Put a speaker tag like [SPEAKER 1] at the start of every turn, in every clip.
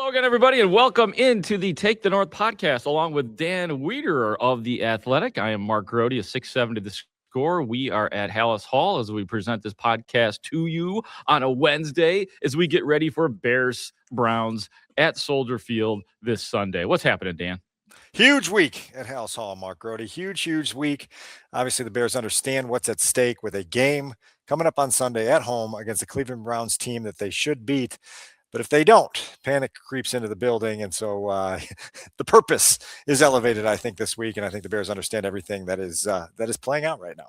[SPEAKER 1] Hello again, everybody, and welcome into the Take the North podcast, along with Dan Wiederer of The Athletic. I am Mark Grote, a 6'7" to the score. We are at Haugh as we present this podcast to you on a Wednesday as we get ready for Bears-Browns at Soldier Field this Sunday. What's happening, Dan?
[SPEAKER 2] Huge week at Haugh, Mark Grote. Huge week. Obviously, the Bears understand what's at stake with a game coming up on Sunday at home against the Cleveland Browns team that they should beat. But if they don't, panic creeps into the building. And so the purpose is elevated, I think, this week. And I think the Bears understand everything that is playing out right now.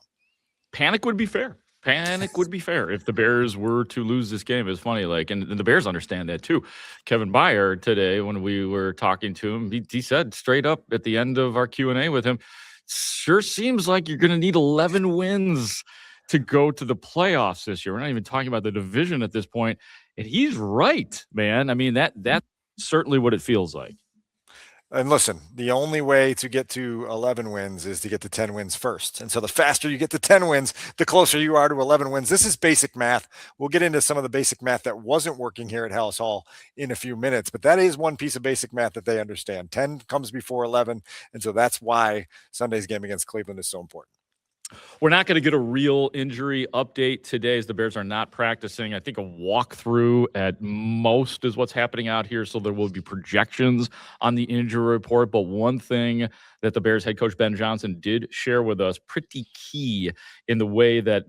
[SPEAKER 1] Panic would be fair. Panic would be fair if the Bears were to lose this game. It's funny, and the Bears understand that too. Kevin Byard today, when we were talking to him, he said straight up at the end of our Q&A with him, sure seems like you're going to need 11 wins to go to the playoffs this year. We're not even talking about the division at this point. And he's right, man. I mean, that's certainly what it feels like.
[SPEAKER 2] And listen, the only way to get to 11 wins is to get to 10 wins first. And so the faster you get to 10 wins, the closer you are to 11 wins. This is basic math. We'll get into some of the basic math that wasn't working here at Haugh in a few minutes, but that is one piece of basic math that they understand. 10 comes before 11. And so that's why Sunday's game against Cleveland is so important.
[SPEAKER 1] We're not going to get a real injury update today as the Bears are not practicing. I think a walkthrough at most is what's happening out here, so there will be projections on the injury report. But one thing that the Bears head coach Ben Johnson did share with us, pretty key in the way that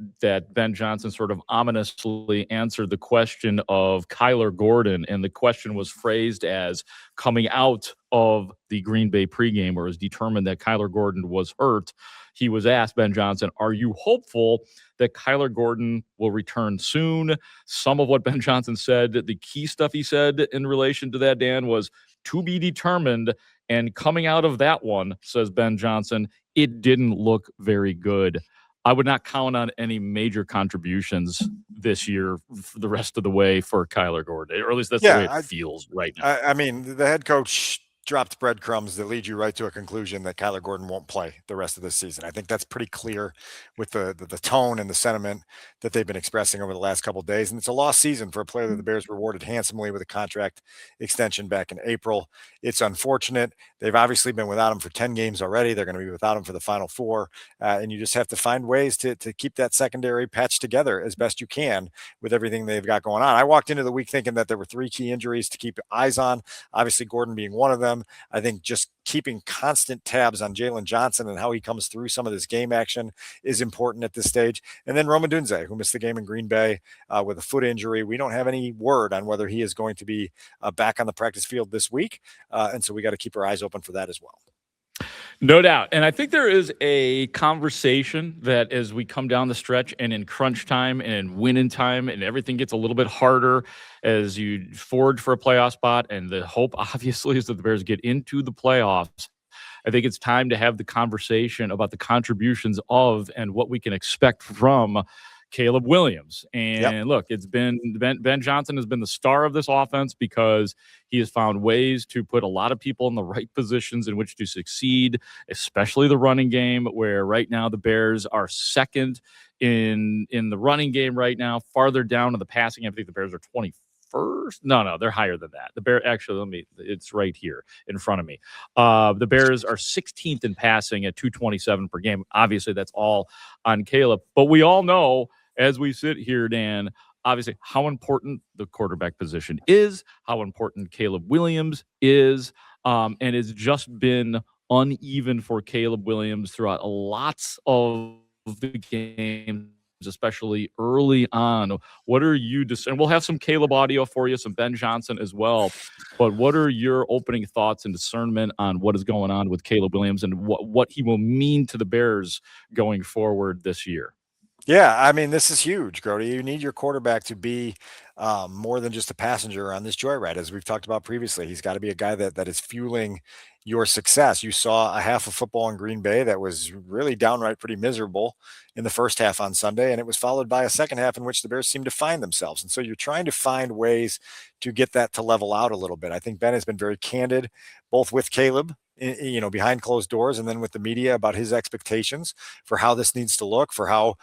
[SPEAKER 1] Ben Johnson sort of ominously answered the question of Kyler Gordon, and the question was phrased as coming out of the Green Bay pregame, where it was determined that Kyler Gordon was hurt. He was asked, Ben Johnson, are you hopeful that Kyler Gordon will return soon? Some of what Ben Johnson said, the key stuff he said in relation to that, Dan, was to be determined. And coming out of that one, says Ben Johnson, it didn't look very good. I would not count on any major contributions this year for the rest of the way for Kyler Gordon, or at least that's the way it feels right now.
[SPEAKER 2] I mean, the head coach dropped breadcrumbs that lead you right to a conclusion that Kyler Gordon won't play the rest of this season. I think that's pretty clear with the tone and the sentiment that they've been expressing over the last couple of days. And it's a lost season for a player that the Bears rewarded handsomely with a contract extension back in April. It's unfortunate. They've obviously been without him for 10 games already. They're going to be without him for the final 4. And you just have to find ways to keep that secondary patched together as best you can with everything they've got going on. I walked into the week thinking that there were 3 key injuries to keep eyes on, obviously Gordon being one of them. I think just keeping constant tabs on Jalen Johnson and how he comes through some of this game action is important at this stage. And then Rome Odunze, who missed the game in Green Bay with a foot injury. We don't have any word on whether he is going to be back on the practice field this week. And so we got to keep our eyes open for that as well.
[SPEAKER 1] No doubt. And I think there is a conversation that as we come down the stretch and in crunch time and in winning time and everything gets a little bit harder as you forge for a playoff spot, and the hope obviously is that the Bears get into the playoffs. I think it's time to have the conversation about the contributions of and what we can expect from Caleb Williams. And Look, it's been Ben Johnson has been the star of this offense because he has found ways to put a lot of people in the right positions in which to succeed, especially the running game, where right now the Bears are second in the running game right now, farther down in the passing. I think the Bears are 21st. No, they're higher than that. The Bears, actually, it's right here in front of me. The Bears are 16th in passing at 227 per game. Obviously, that's all on Caleb. But we all know, as we sit here, Dan, obviously how important the quarterback position is, how important Caleb Williams is, and it's just been uneven for Caleb Williams throughout lots of the games, especially early on. What are you and we'll have some Caleb audio for you, some Ben Johnson as well, but what are your opening thoughts and discernment on what is going on with Caleb Williams and what he will mean to the Bears going forward this year?
[SPEAKER 2] Yeah, I mean, this is huge, Grote. You need your quarterback to be more than just a passenger on this joyride, as we've talked about previously. He's got to be a guy that is fueling your success. You saw a half of football in Green Bay that was really downright pretty miserable in the first half on Sunday, and it was followed by a second half in which the Bears seemed to find themselves. And so you're trying to find ways to get that to level out a little bit. I think Ben has been very candid, both with Caleb, behind closed doors, and then with the media about his expectations for how this needs to look, for how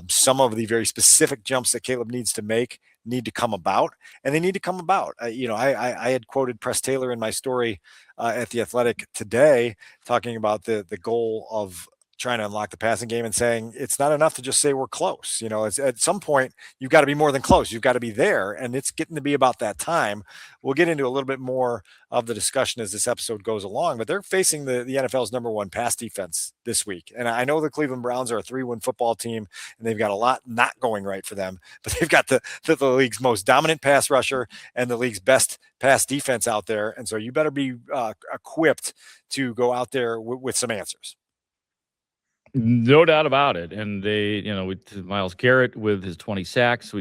[SPEAKER 2] some of the very specific jumps that Caleb needs to make need to come about, and they need to come about. I had quoted Press Taylor in my story at the Athletic today, talking about the goal of trying to unlock the passing game and saying it's not enough to just say we're close. It's at some point you've got to be more than close. You've got to be there, and it's getting to be about that time. We'll get into a little bit more of the discussion as this episode goes along, but they're facing the NFL's number one pass defense this week. And I know the Cleveland Browns are a 3-win football team, and they've got a lot not going right for them, but they've got the league's most dominant pass rusher and the league's best pass defense out there. And so you better be equipped to go out there with some answers.
[SPEAKER 1] No doubt about it. And they, with Myles Garrett with his 20 sacks,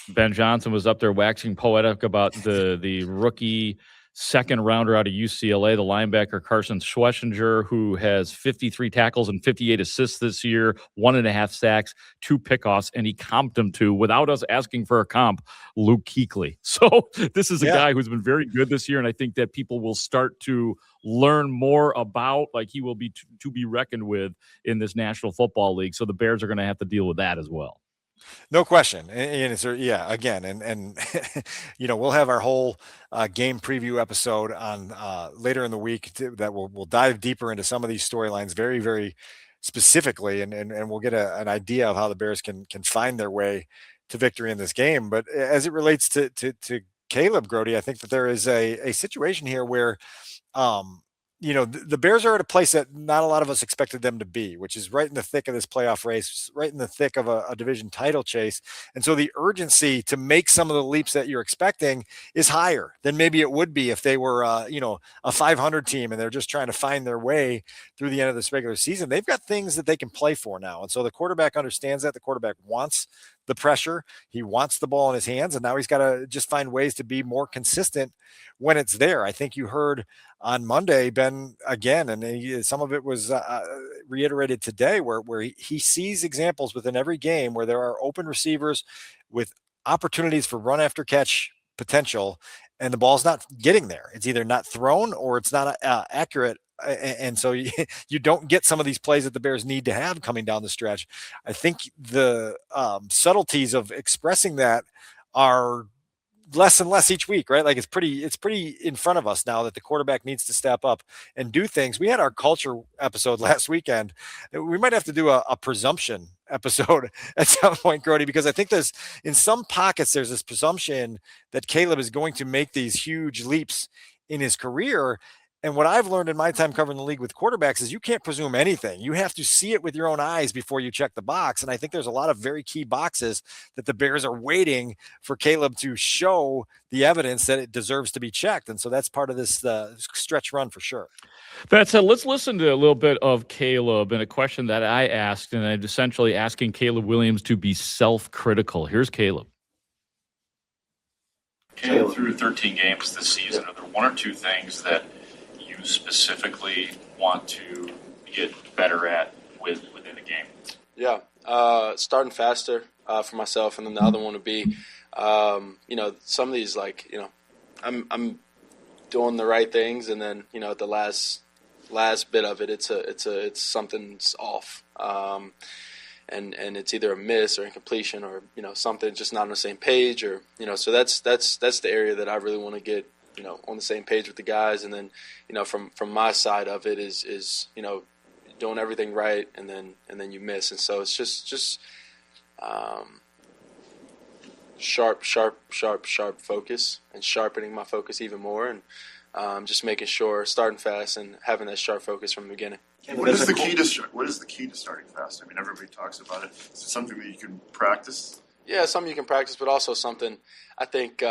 [SPEAKER 1] Ben Johnson was up there waxing poetic about the rookie second rounder out of UCLA, the linebacker Carson Schlesinger, who has 53 tackles and 58 assists this year, 1.5 sacks, 2 pickoffs, and he comped him to, without us asking for a comp, Luke Kuechly. So this is a guy who's been very good this year, and I think that people will start to learn more about, like, he will be to be reckoned with in this National Football League. So the Bears are going to have to deal with that as well.
[SPEAKER 2] No question. And it's, again, and we'll have our whole game preview episode on later in the week that we'll dive deeper into some of these storylines very, very specifically, and we'll get an idea of how the Bears can find their way to victory in this game. But as it relates to Caleb Grote, I think that there is a situation here where the Bears are at a place that not a lot of us expected them to be, which is right in the thick of this playoff race, right in the thick of a division title chase. And so the urgency to make some of the leaps that you're expecting is higher than maybe it would be if they were, a 500 team and they're just trying to find their way through the end of this regular season. They've got things that they can play for now. And so the quarterback understands that. The quarterback wants the pressure. He wants the ball in his hands, and now he's got to just find ways to be more consistent when it's there. I think you heard on Monday, Ben, again, and some of it was reiterated today, where he sees examples within every game where there are open receivers with opportunities for run after catch potential, and the ball's not getting there. It's either not thrown or it's not accurate. And so you don't get some of these plays that the Bears need to have coming down the stretch. I think the subtleties of expressing that are less and less each week, right? Like it's pretty in front of us now that the quarterback needs to step up and do things. We had our culture episode last weekend. We might have to do a presumption episode at some point, Grote, because I think in some pockets, there's this presumption that Caleb is going to make these huge leaps in his career. And what I've learned in my time covering the league with quarterbacks is you can't presume anything. You have to see it with your own eyes before you check the box. And I think there's a lot of very key boxes that the Bears are waiting for Caleb to show the evidence that it deserves to be checked. And so that's part of this stretch run for sure.
[SPEAKER 1] Let's listen to a little bit of Caleb and a question that I asked, and I'm essentially asking Caleb Williams to be self-critical. Here's Caleb.
[SPEAKER 3] Caleb, through 13 games this season, are there one or two things that you specifically want to get better at within the game?
[SPEAKER 4] Yeah, starting faster for myself, and then the other one would be, some of these, I'm doing the right things, and then at the last bit of it, it's something's off, and it's either a miss or incompletion or something just not on the same page, or so that's the area that I really want to get on the same page with the guys. And then, from my side of it is doing everything right and then you miss. And so it's just sharp focus and sharpening my focus even more, and just making sure, starting fast and having that sharp focus from the beginning.
[SPEAKER 5] What is the key to starting fast? I mean, everybody talks about it. Is it something that you can practice?
[SPEAKER 4] Yeah, something you can practice, but also something I think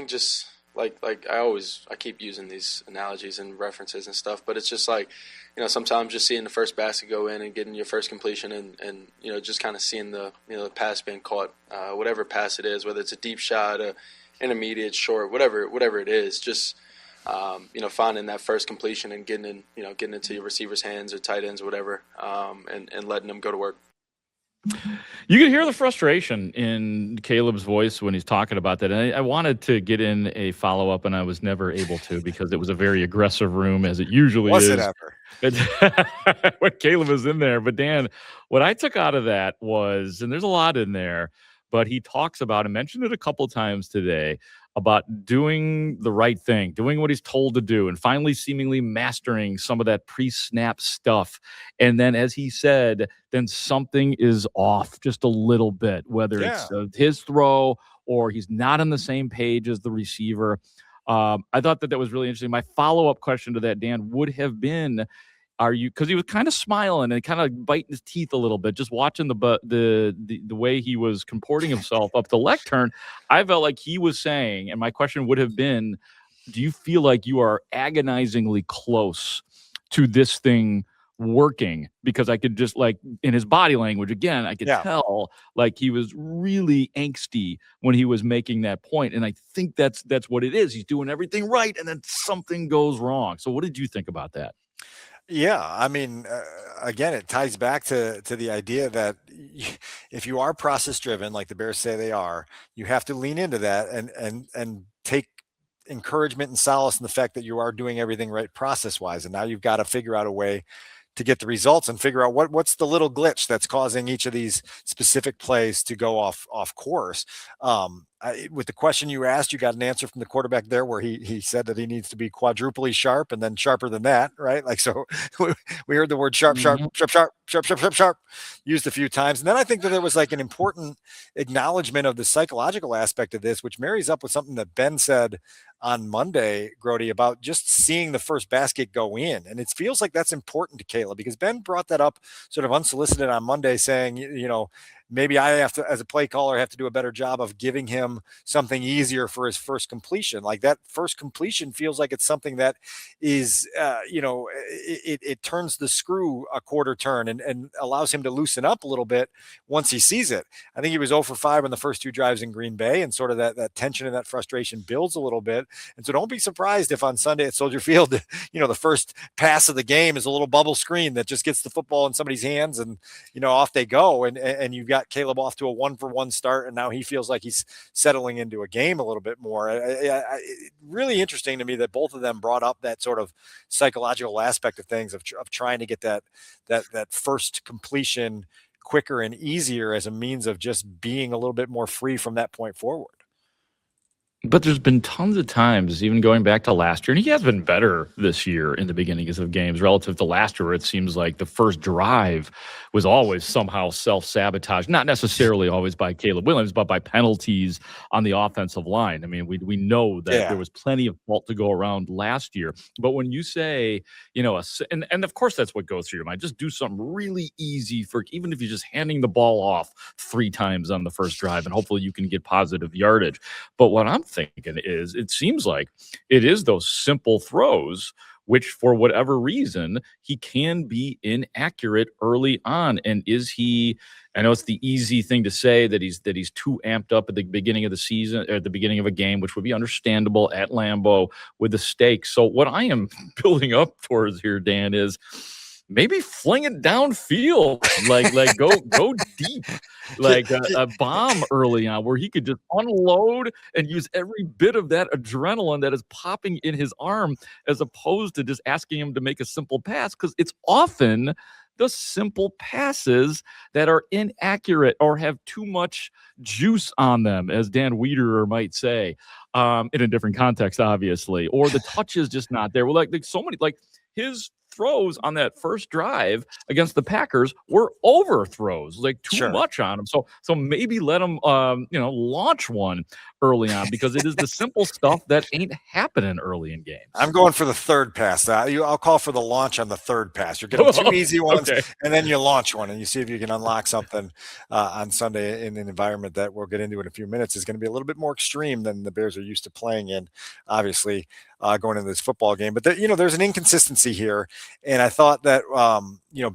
[SPEAKER 4] just like I keep using these analogies and references and stuff, but it's just like, sometimes just seeing the first basket go in and getting your first completion and just kind of seeing the pass being caught, whatever pass it is, whether it's a deep shot, a intermediate, short, whatever it is, just finding that first completion and getting into your receiver's hands or tight ends or whatever, and letting them go to work.
[SPEAKER 1] You can hear the frustration in Caleb's voice when he's talking about that. And I wanted to get in a follow-up, and I was never able to because it was a very aggressive room, as it usually is.
[SPEAKER 2] Was it ever?
[SPEAKER 1] When Caleb was in there. But, Dan, what I took out of that was, and there's a lot in there, but he talks about and mentioned it a couple times today about doing the right thing, doing what he's told to do, and finally seemingly mastering some of that pre-snap stuff. And then, as he said, then something is off just a little bit, whether it's his throw or he's not on the same page as the receiver. I thought that was really interesting. My follow-up question to that, Dan, would have been, because he was kind of smiling and kind of biting his teeth a little bit, just watching the way he was comporting himself up the lectern. I felt like he was saying, and my question would have been, do you feel like you are agonizingly close to this thing working? Because I could just, like, in his body language, again, I could tell like he was really angsty when he was making that point. And I think that's what it is. He's doing everything right, and then something goes wrong. So what did you think about that?
[SPEAKER 2] Yeah, I mean, again, it ties back to the idea that if you are process driven, like the Bears say they are, you have to lean into that and take encouragement and solace in the fact that you are doing everything right process wise. And now you've got to figure out a way to get the results and figure out what's the little glitch that's causing each of these specific plays to go off course. With the question you asked, you got an answer from the quarterback there where he said that he needs to be quadruply sharp and then sharper than that, right? Like, so we heard the word sharp used a few times. And then I think that there was like an important acknowledgement of the psychological aspect of this, which marries up with something that Ben said on Monday, Grote, about just seeing the first basket go in. And it feels like that's important to Caleb, because Ben brought that up sort of unsolicited on Monday, saying, maybe I have to, as a play caller, have to do a better job of giving him something easier for his first completion. Like, that first completion feels like it's something that is, it turns the screw a quarter turn and allows him to loosen up a little bit once he sees it. I think he was 0 for 5 on the first 2 drives in Green Bay, and sort of that tension and that frustration builds a little bit. And so don't be surprised if on Sunday at Soldier Field, the first pass of the game is a little bubble screen that just gets the football in somebody's hands, and, off they go. And you've got Caleb off to a 1-for-1 start, and now he feels like he's settling into a game a little bit more. Really interesting to me that both of them brought up that sort of psychological aspect of things, of trying to get that first completion quicker and easier as a means of just being a little bit more free from that point forward.
[SPEAKER 1] But there's been tons of times, even going back to last year, and he has been better this year in the beginnings of games relative to last year, where it seems like the first drive was always somehow self-sabotage, not necessarily always by Caleb Williams, but by penalties on the offensive line. I mean, we know that there was plenty of fault to go around last year. But when you say, and of course that's what goes through your mind, just do something really easy, for even if you're just handing the ball off 3 times on the first drive, and hopefully you can get positive yardage. But what I'm thinking is, it seems like it is those simple throws, which for whatever reason he can be inaccurate early on. And is he? I know it's the easy thing to say that he's too amped up at the beginning of the season, or at the beginning of a game, which would be understandable at Lambeau with the stakes. So what I am building up towards here, Dan, is maybe fling it downfield, like go deep, like a bomb early on, where he could just unload and use every bit of that adrenaline that is popping in his arm, as opposed to just asking him to make a simple pass, because it's often the simple passes that are inaccurate or have too much juice on them, as Dan Wiederer might say, in a different context, obviously, or the touch is just not there. Well, like so many, like his throws on that first drive against the Packers were overthrows, like too much on him. So maybe let him, launch one early on, because it is the simple stuff that ain't happening early in games.
[SPEAKER 2] I'm going for the third pass. I'll call for the launch on the third pass. You're getting 2 easy ones, and then you launch one, and you see if you can unlock something on Sunday in an environment that we'll get into in a few minutes is going to be a little bit more extreme than the Bears are used to playing in, obviously, going into this football game. But there's an inconsistency here. And I thought that,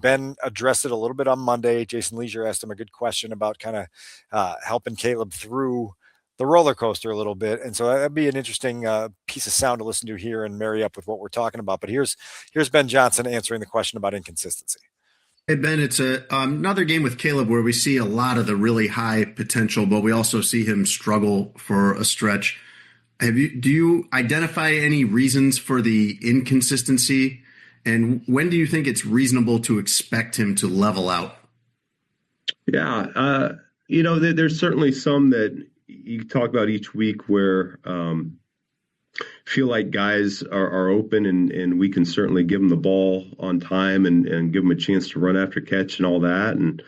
[SPEAKER 2] Ben addressed it a little bit on Monday. Jason Leisure asked him a good question about kind of helping Caleb through the roller coaster a little bit. And so that'd be an interesting piece of sound to listen to here and marry up with what we're talking about. But here's Ben Johnson answering the question about inconsistency.
[SPEAKER 6] Hey, Ben, it's another game with Caleb where we see a lot of the really high potential, but we also see him struggle for a stretch. Do you identify any reasons for the inconsistency? And when do you think it's reasonable to expect him to level out?
[SPEAKER 7] Yeah, There's certainly some that you talk about each week where feel like guys are open and we can certainly give them the ball on time and give them a chance to run after catch and all that. And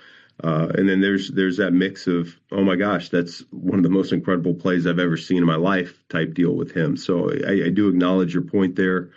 [SPEAKER 7] then there's that mix of, oh my gosh, that's one of the most incredible plays I've ever seen in my life type deal with him. So I do acknowledge your point there.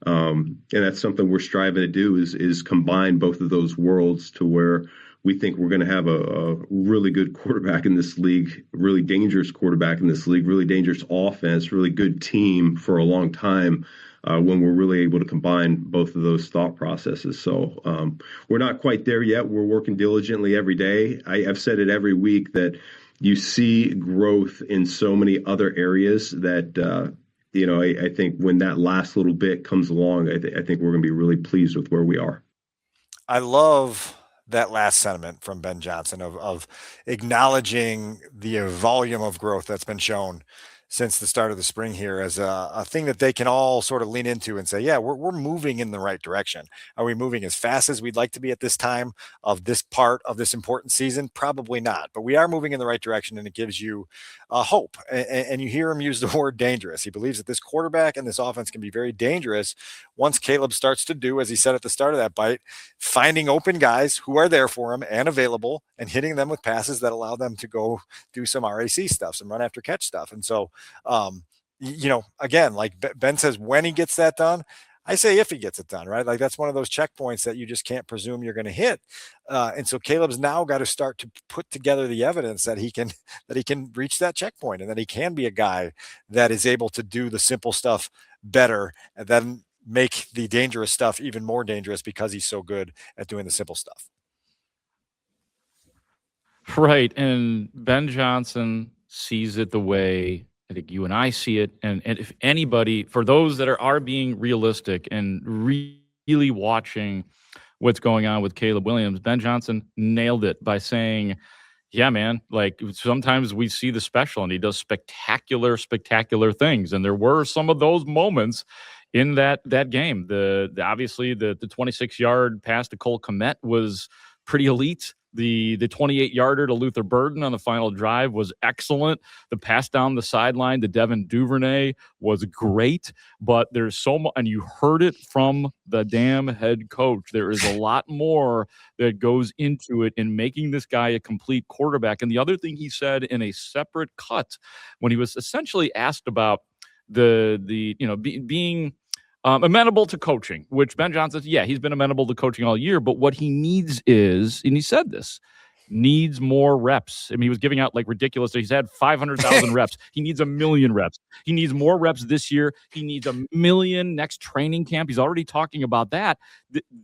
[SPEAKER 7] And that's something we're striving to do is combine both of those worlds to where we think we're going to have a really good quarterback in this league, really dangerous quarterback in this league, really dangerous offense, really good team for a long time when we're really able to combine both of those thought processes. So we're not quite there yet. We're working diligently every day. I've said it every week that you see growth in so many other areas that I think when that last little bit comes along, I think we're going to be really pleased with where we are.
[SPEAKER 2] I love that last sentiment from Ben Johnson of acknowledging the volume of growth that's been shown since the start of the spring here as a thing that they can all sort of lean into and say, yeah, we're moving in the right direction. Are we moving as fast as we'd like to be at this time of this part of this important season? Probably not, but we are moving in the right direction, and it gives you hope. And you hear him use the word dangerous. He believes that this quarterback and this offense can be very dangerous once Caleb starts to do, as he said at the start of that bite, finding open guys who are there for him and available and hitting them with passes that allow them to go do some RAC stuff, some run after catch stuff. And so, again, like Ben says, when he gets that done, I say if he gets it done, right? Like that's one of those checkpoints that you just can't presume you're going to hit. And so Caleb's now got to start to put together the evidence that he can reach that checkpoint and that he can be a guy that is able to do the simple stuff better and then make the dangerous stuff even more dangerous because he's so good at doing the simple stuff.
[SPEAKER 1] Right. And Ben Johnson sees it the way I think you and I see it. And if anybody, for those that are being realistic and really watching what's going on with Caleb Williams, Ben Johnson nailed it by saying, yeah, man, like sometimes we see the special and he does spectacular things. And there were some of those moments in that game. Obviously the 26-yard pass to Cole Kmet was pretty elite. The 28-yarder to Luther Burden on the final drive was excellent. The pass down the sideline to Devin Duvernay was great. But there's so much, and you heard it from the damn head coach. There is a lot more that goes into it in making this guy a complete quarterback. And the other thing he said in a separate cut when he was essentially asked about being amenable to coaching, which Ben Johnson, yeah, he's been amenable to coaching all year, but what he needs is, and he said this, needs more reps. I mean, he was giving out like ridiculous. He's had 500,000 reps. He needs 1 million reps. He needs more reps this year. He needs 1 million next training camp. He's already talking about that.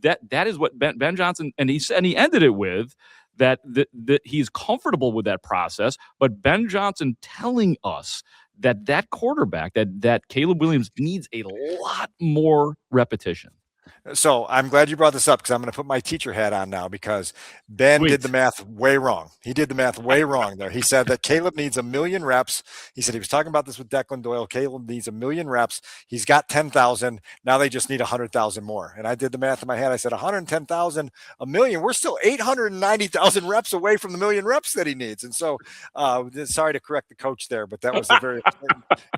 [SPEAKER 1] That is what Ben Johnson, and he said, and he ended it with that he's comfortable with that process, but Ben Johnson telling us that quarterback, that Caleb Williams needs a lot more repetition.
[SPEAKER 2] So I'm glad you brought this up because I'm going to put my teacher hat on now because Ben did the math way wrong. He did the math way wrong there. He said that Caleb needs 1 million reps. He said he was talking about this with Declan Doyle. Caleb needs 1 million reps. He's got 10,000. Now they just need 100,000 more. And I did the math in my head. I said 110,000, 1 million. We're still 890,000 reps away from the 1 million reps that he needs. And so sorry to correct the coach there, but that was a very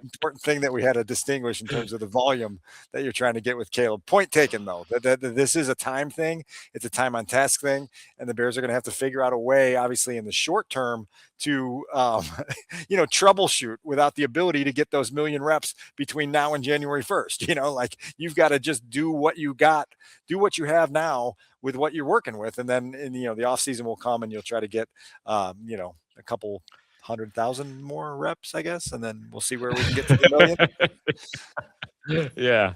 [SPEAKER 2] important thing that we had to distinguish in terms of the volume that you're trying to get with Caleb. Point taken, though. That this is a time thing. It's a time on task thing. And the Bears are going to have to figure out a way, obviously, in the short term to, troubleshoot without the ability to get those 1 million reps between now and January 1st. Like you've got to just do what you got, do what you have now with what you're working with. And then, the off season will come and you'll try to get, a couple 100,000 more reps, I guess. And then we'll see where we can get to the 1 million.
[SPEAKER 1] Yeah.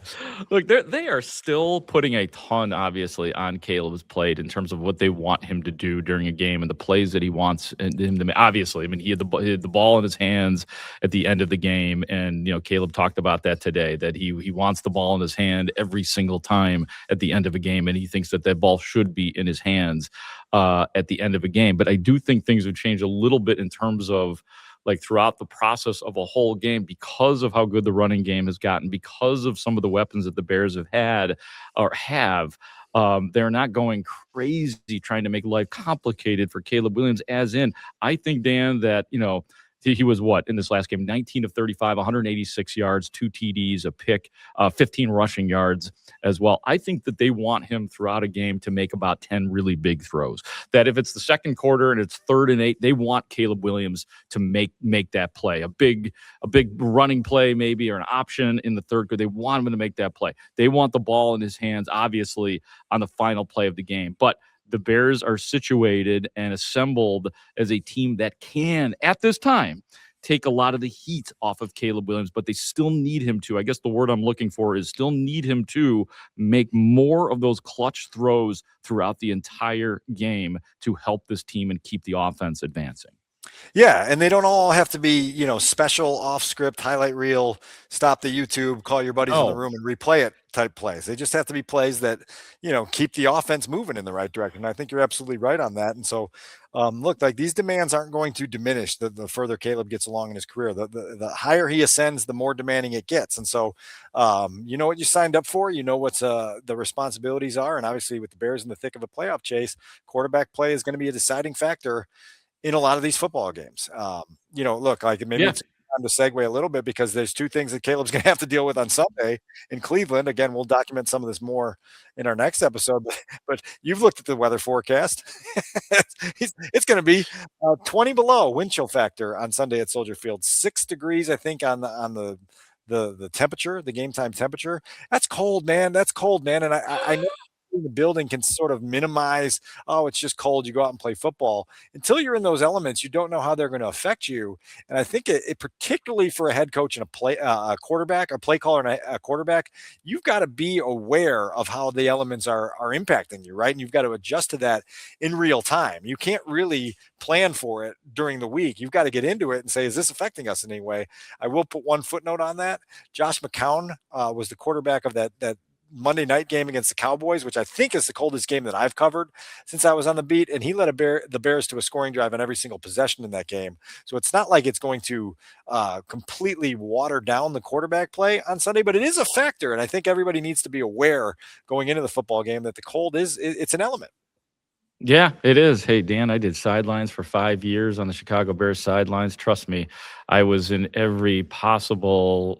[SPEAKER 1] Look, they are still putting a ton, obviously, on Caleb's plate in terms of what they want him to do during a game and the plays that he wants him to make. Obviously, I mean, he had the ball in his hands at the end of the game. And, Caleb talked about that today, that he wants the ball in his hand every single time at the end of a game. And he thinks that ball should be in his hands at the end of a game. But I do think things have changed a little bit in terms of like throughout the process of a whole game because of how good the running game has gotten, because of some of the weapons that the Bears have had or have. They're not going crazy trying to make life complicated for Caleb Williams, as in, I think, Dan, that, he was what in this last game? 19 of 35, 186 yards, 2 TDs, a pick, 15 rushing yards as well. I think that they want him throughout a game to make about 10 really big throws. That if it's the second quarter and it's 3rd and 8, they want Caleb Williams to make that play, a big running play maybe, or an option in the third quarter. They want him to make that play. They want the ball in his hands, obviously, on the final play of the game. But the Bears are situated and assembled as a team that can, at this time, take a lot of the heat off of Caleb Williams, but they still need him to. I guess the word I'm looking for is still need him to make more of those clutch throws throughout the entire game to help this team and keep the offense advancing.
[SPEAKER 2] Yeah, and they don't all have to be, special off-script, highlight reel, stop the YouTube, call your buddies in the room and replay it type plays. They just have to be plays that, keep the offense moving in the right direction. And I think you're absolutely right on that. And so, look, like these demands aren't going to diminish the further Caleb gets along in his career. The higher he ascends, the more demanding it gets. And so, you know what you signed up for, what's the responsibilities are. And obviously with the Bears in the thick of a playoff chase, quarterback play is going to be a deciding factor in a lot of these football games. Look, like maybe it's time to segue a little bit because there's 2 things that Caleb's going to have to deal with on Sunday in Cleveland. Again, we'll document some of this more in our next episode, but you've looked at the weather forecast. It's going to be 20 below wind chill factor on Sunday at Soldier Field, 6 degrees, I think, on the temperature, the game time temperature. That's cold, man. And I know the building can sort of minimize, it's just cold, you go out and play football. Until you're in those elements, you don't know how they're going to affect you. And I think it particularly for a head coach and a quarterback, a play caller and a quarterback, you've got to be aware of how the elements are impacting you, right? And you've got to adjust to that in real time. You can't really plan for it during the week. You've got to get into it and say, is this affecting us in any way? I will put one footnote on that. Josh McCown was the quarterback of that Monday night game against the Cowboys, which I think is the coldest game that I've covered since I was on the beat. And he led the Bears to a scoring drive on every single possession in that game. So it's not like it's going to completely water down the quarterback play on Sunday, but it is a factor. And I think everybody needs to be aware going into the football game that the cold it's an element.
[SPEAKER 1] Yeah, it is. Hey, Dan, I did sidelines for 5 years on the Chicago Bears sidelines. Trust me, I was in every possible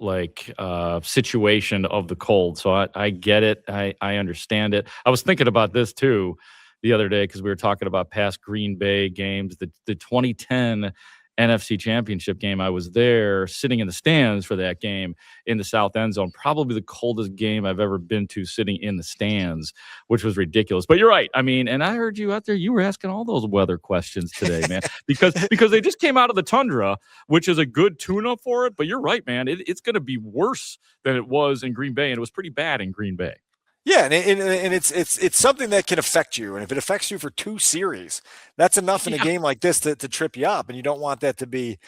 [SPEAKER 1] situation of the cold. So I get it. I understand it. I was thinking about this too the other day because we were talking about past Green Bay games. The 2010 NFC Championship game, I was there sitting in the stands for that game in the south end zone. Probably the coldest game I've ever been to sitting in the stands, which was ridiculous. But you're right. I mean, and I heard you out there, you were asking all those weather questions today, man, because they just came out of the tundra, which is a good tune-up for it. But you're right, man. It's going to be worse than it was in Green Bay, and it was pretty bad in Green Bay.
[SPEAKER 2] Yeah, and it's something that can affect you, and if it affects you for 2 series, that's enough in a game like this to trip you up, and you don't want that to be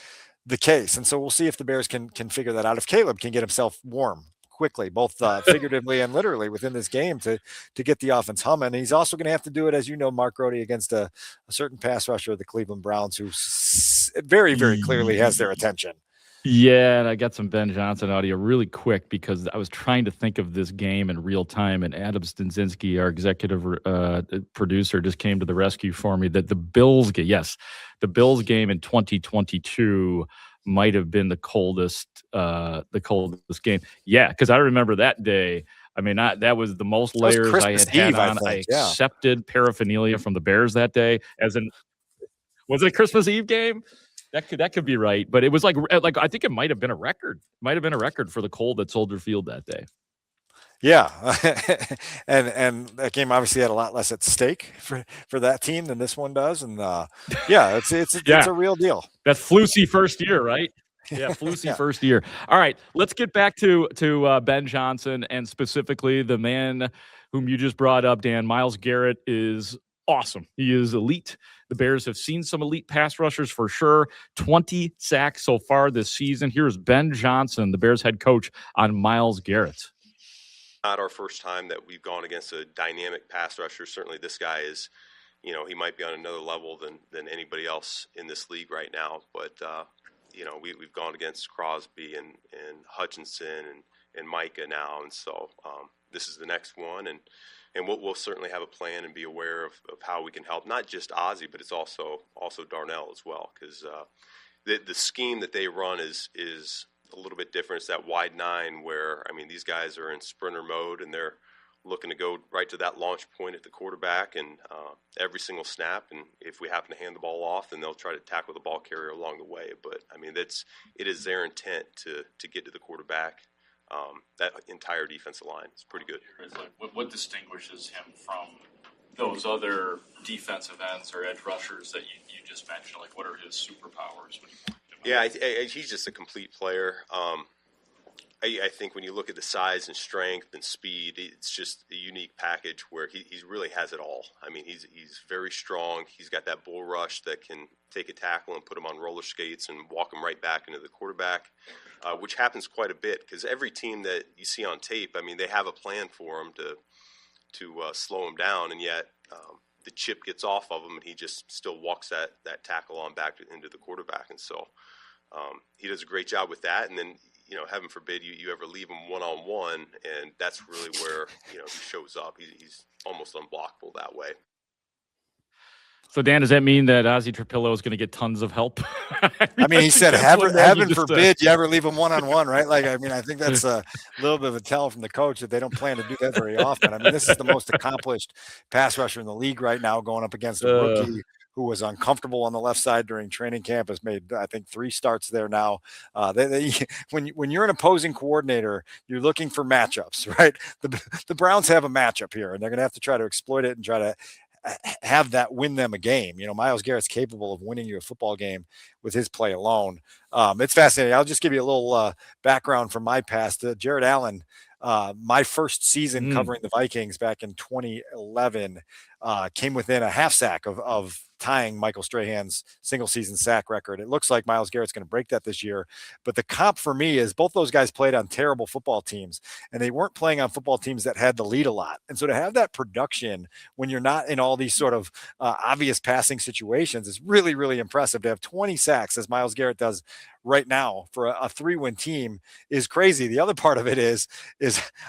[SPEAKER 2] the case. And so we'll see if the Bears can figure that out. If Caleb can get himself warm quickly, both figuratively and literally within this game to get the offense humming, and he's also going to have to do it, as you know, Mark Grote, against a certain pass rusher of the Cleveland Browns who very, very clearly has their attention.
[SPEAKER 1] Yeah, and I got some Ben Johnson audio really quick because I was trying to think of this game in real time, and Adam Stinzinski, our executive producer, just came to the rescue for me. That the Bills game, the Bills game in 2022 might have been the coldest game. Yeah, because I remember that day. I mean, that was the most layers I had on. I accepted paraphernalia from the Bears that day. Was it a Christmas Eve game? That could be right, but it was like I think it might have been a record. Might have been a record for the cold at Soldier Field that day.
[SPEAKER 2] Yeah, and that game obviously had a lot less at stake for that team than this one does, and it's a real deal.
[SPEAKER 1] That's Flusy first year, right? Yeah, Flusy first year. All right, let's get back to Ben Johnson, and specifically the man whom you just brought up, Dan. Myles Garrett is awesome. He is elite. The Bears have seen some elite pass rushers for sure. 20 sacks so far this season. Here's Ben Johnson, the Bears head coach, on Myles Garrett.
[SPEAKER 8] Not our first time that we've gone against a dynamic pass rusher. Certainly this guy is, he might be on another level than anybody else in this league right now. But, we've gone against Crosby and Hutchinson Micah now, and so this is the next one, and we'll certainly have a plan and be aware of how we can help not just Ozzie, but it's also Darnell as well, because the scheme that they run is a little bit different. It's that wide 9 where, I mean, these guys are in sprinter mode and they're looking to go right to that launch point at the quarterback and every single snap. And if we happen to hand the ball off, then they'll try to tackle the ball carrier along the way. But I mean, it is their intent to get to the quarterback. That entire defensive line is pretty good.
[SPEAKER 3] It's like, what distinguishes him from those other defensive ends or edge rushers that you just mentioned? Like, what are his superpowers?
[SPEAKER 8] Yeah, he's just a complete player. I think when you look at the size and strength and speed, it's just a unique package where he really has it all. I mean, he's very strong. He's got that bull rush that can take a tackle and put him on roller skates and walk him right back into the quarterback, which happens quite a bit because every team that you see on tape, I mean, they have a plan for him to slow him down, and yet the chip gets off of him and he just still walks that tackle on back into the quarterback. And so he does a great job with that. And then, heaven forbid you ever leave him one-on-one, and that's really where, he shows up. He's almost unblockable that way.
[SPEAKER 1] So, Dan, does that mean that Ozzie Trapillo is going to get tons of help?
[SPEAKER 2] I mean, he said, heaven forbid you ever leave him one-on-one, right? Like, I mean, I think that's a little bit of a tell from the coach that they don't plan to do that very often. I mean, this is the most accomplished pass rusher in the league right now, going up against a rookie who was uncomfortable on the left side during training camp, has made, I think, 3 starts there now. When you're an opposing coordinator, you're looking for matchups, right? The Browns have a matchup here, and they're going to have to try to exploit it and try to have that win them a game. Myles Garrett's capable of winning you a football game with his play alone. It's fascinating. I'll just give you a little background from my past. Jared Allen, my first season covering the Vikings back in 2011, came within a half sack of tying Michael Strahan's single season sack record. It looks like Myles Garrett's going to break that this year. But the comp for me is both those guys played on terrible football teams, and they weren't playing on football teams that had the lead a lot. And so to have that production when you're not in all these sort of obvious passing situations is really, really impressive. To have 20 sacks as Myles Garrett does right now for a 3-win team is crazy. The other part of it is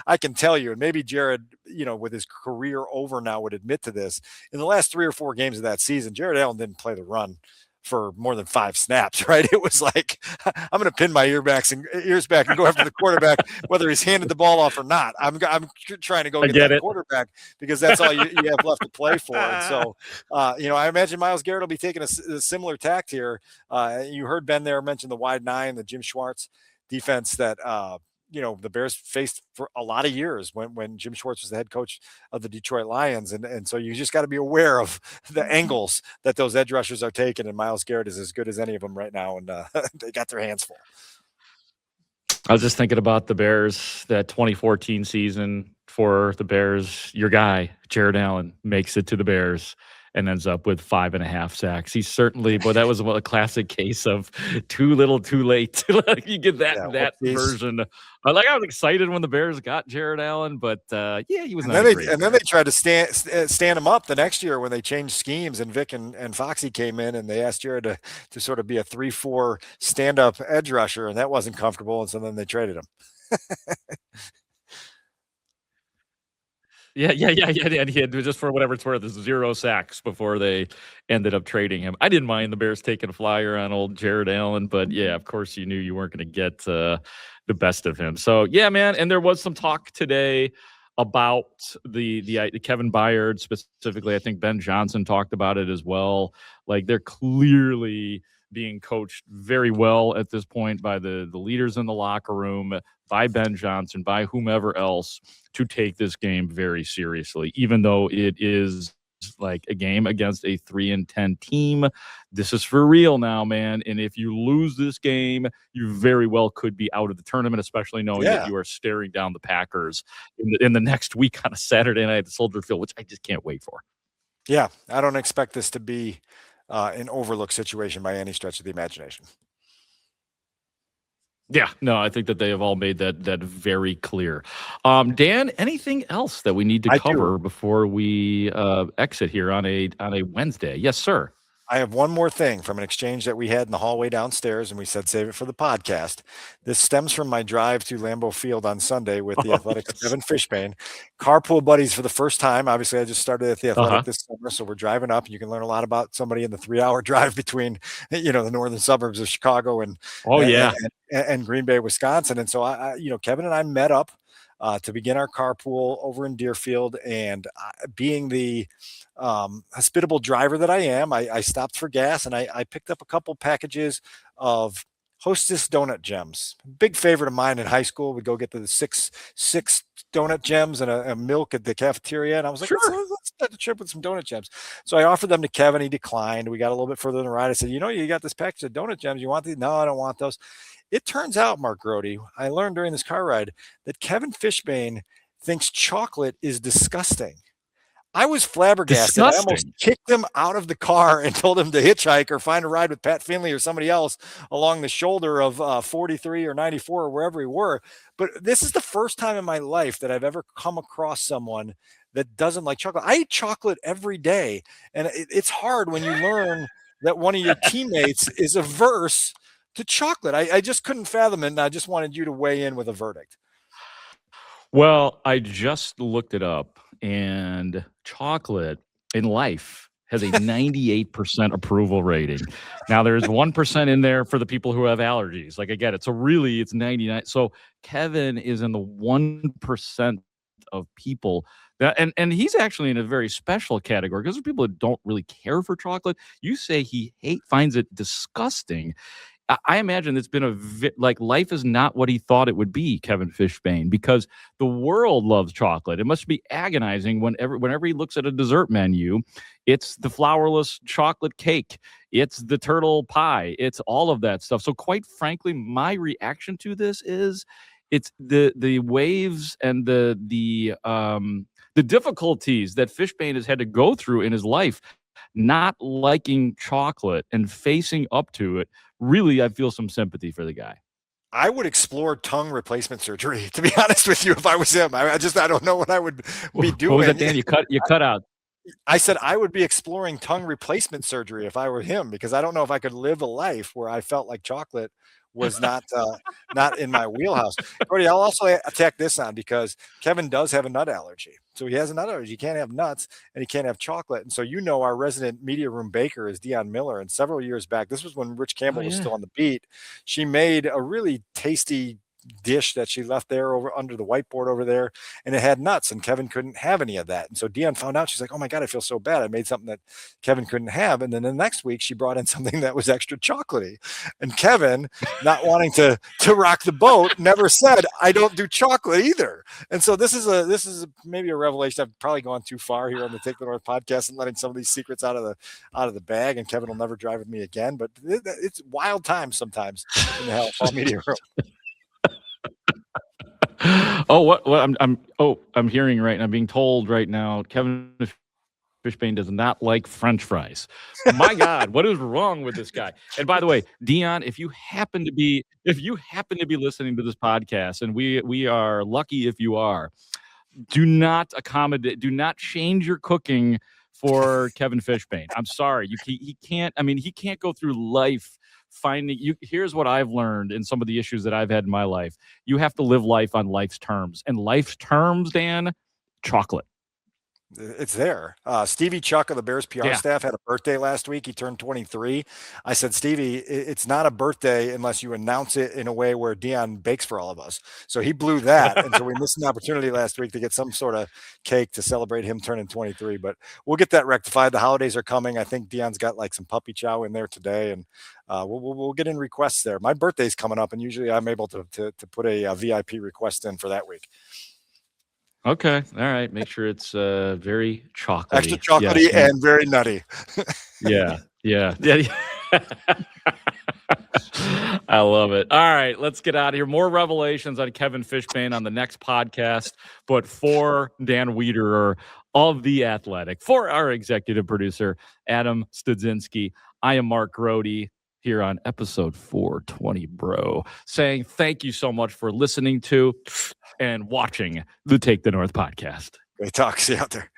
[SPEAKER 2] I can tell you, and maybe Jared, with his career over now, would admit to this, in the last 3 or 4 games of that season, Jared Allen didn't play the run for more than 5 snaps, right? It was like, I'm going to pin my ears back and go after the quarterback, whether he's handed the ball off or not. I'm trying to go get that quarterback because that's all you have left to play for. And so, I imagine Myles Garrett will be taking a similar tact here. You heard Ben there mention the wide 9, the Jim Schwartz defense that, the Bears faced for a lot of years when Jim Schwartz was the head coach of the Detroit Lions. And so you just got to be aware of the angles that those edge rushers are taking. And Myles Garrett is as good as any of them right now. And they got their hands full.
[SPEAKER 1] I was just thinking about the Bears, that 2014 season for the Bears. Your guy, Jared Allen, makes it to the Bears and ends up with 5.5 sacks. He's certainly, that was a classic case of too little, too late. You get that version. I was excited when the Bears got Jared Allen, but he was not great.
[SPEAKER 2] And then they tried to stand him up the next year when they changed schemes, and Vic and Foxy came in, and they asked Jared to sort of be a 3-4 stand-up edge rusher, and that wasn't comfortable, and so then they traded him.
[SPEAKER 1] Yeah. And he had, just for whatever it's worth, 0 sacks before they ended up trading him. I didn't mind the Bears taking a flyer on old Jared Allen, but yeah, of course you knew you weren't going to get the best of him. So yeah, man. And there was some talk today about the Kevin Byard specifically. I think Ben Johnson talked about it as well. Like, they're clearly being coached very well at this point by the leaders in the locker room, by Ben Johnson, by whomever else, to take this game very seriously, even though it is like a game against a 3-10 team. This is for real now, man. And if you lose this game, you very well could be out of the tournament, especially knowing that you are staring down the Packers in the next week on a Saturday night at Soldier Field, which I just can't wait for.
[SPEAKER 2] Yeah, I don't expect this to be an overlook situation by any stretch of the imagination.
[SPEAKER 1] Yeah, no, I think that they have all made that very clear. Dan, anything else that we need to cover before we exit here on a Wednesday? Yes, sir.
[SPEAKER 2] I have one more thing from an exchange that we had in the hallway downstairs, and we said save it for the podcast. This stems from my drive to Lambeau Field on Sunday with the Athletics'
[SPEAKER 1] yes.
[SPEAKER 2] Kevin Fishbane. Carpool buddies for the first time. Obviously, I just started at the Athletic this summer, so we're driving up, and you can learn a lot about somebody in the 3-hour drive between, the northern suburbs of Chicago and Green Bay, Wisconsin. And so Kevin and I met up to begin our carpool over in Deerfield, and being the hospitable driver that I am, I stopped for gas, and I picked up a couple packages of Hostess donut gems. Big favorite of mine in high school. We'd go get the six donut gems and a milk at the cafeteria, and I was like, let's start the trip with some donut gems. So I offered them to Kevin. He declined. We got a little bit further in the ride. I said, you got this package of donut gems. You want these? No, I don't want those. It turns out, Mark Grote, I learned during this car ride that Kevin Fishbane thinks chocolate is disgusting. I was flabbergasted. I almost kicked him out of the car and told him to hitchhike or find a ride with Pat Finley or somebody else along the shoulder of 43 or 94 or wherever we were. But this is the first time in my life that I've ever come across someone that doesn't like chocolate. I eat chocolate every day, and it's hard when you learn that one of your teammates is averse to chocolate. I just couldn't fathom it, and I just wanted you to weigh in with a verdict.
[SPEAKER 1] Well, I just looked it up, and chocolate in life has a 98% approval rating. Now, there's 1% in there for the people who have allergies. Like, I get it. So really, it's 99. So Kevin is in the 1% of people that, and he's actually in a very special category because there's people that don't really care for chocolate. You say he finds it disgusting. I imagine it's been life is not what he thought it would be, Kevin Fishbane, because the world loves chocolate. It must be agonizing whenever he looks at a dessert menu. It's the flourless chocolate cake. It's the turtle pie. It's all of that stuff. So quite frankly, my reaction to this is it's the waves and the difficulties that Fishbane has had to go through in his life, not liking chocolate and facing up to it. Really, I feel some sympathy for the guy.
[SPEAKER 2] I would explore tongue replacement surgery, to be honest with you, if I was him. I don't know what I would be doing.
[SPEAKER 1] What was that, Dan? You cut out.
[SPEAKER 2] I said I would be exploring tongue replacement surgery if I were him, because I don't know if I could live a life where I felt like chocolate was not in my wheelhouse. Brody, I'll also attack this on, because Kevin does have a nut allergy. So he has a nut allergy. He can't have nuts and he can't have chocolate. And so, our resident media room baker is Dion Miller. And several years back, this was when Rich Campbell was still on the beat, she made a really tasty dish that she left there over under the whiteboard over there, and it had nuts, and Kevin couldn't have any of that. And so Dion found out. She's like, oh my God, I feel so bad. I made something that Kevin couldn't have. And then the next week she brought in something that was extra chocolatey, and Kevin, not wanting to rock the boat, never said, I don't do chocolate either. And so this is maybe a revelation. I've probably gone too far here on the Take the North podcast and letting some of these secrets out of the bag, and Kevin will never drive with me again. But it's wild times sometimes in the Hell media room.
[SPEAKER 1] I'm hearing right now, I'm being told right now, Kevin Fishbane does not like French fries. My God, what is wrong with this guy? And by the way, Dion, if you happen to be listening to this podcast, and we are lucky if you are, do not change your cooking for Kevin Fishbane. I'm sorry. He can't go through life finding you. Here's what I've learned in some of the issues that I've had in my life. You have to live life on life's terms. And life's terms, Dan, chocolate.
[SPEAKER 2] It's there. Stevie Chuck of the Bears PR staff had a birthday last week. He turned 23. I said, Stevie, it's not a birthday unless you announce it in a way where Dion bakes for all of us. So he blew that. And so we missed an opportunity last week to get some sort of cake to celebrate him turning 23. But we'll get that rectified. The holidays are coming. I think Dion's got like some puppy chow in there today. And we'll get in requests there. My birthday's coming up, and usually I'm able to put a VIP request in for that week.
[SPEAKER 1] Okay. All right. Make sure it's very chocolatey.
[SPEAKER 2] Extra chocolatey and very nutty.
[SPEAKER 1] Yeah. I love it. All right. Let's get out of here. More revelations on Kevin Fishbane on the next podcast. But for Dan Wiederer of The Athletic, for our executive producer, Adam Studzinski, I am Mark Grote here on episode 420, bro, saying thank you so much for listening to and watching the Take the North podcast.
[SPEAKER 2] Great talk. See you out there.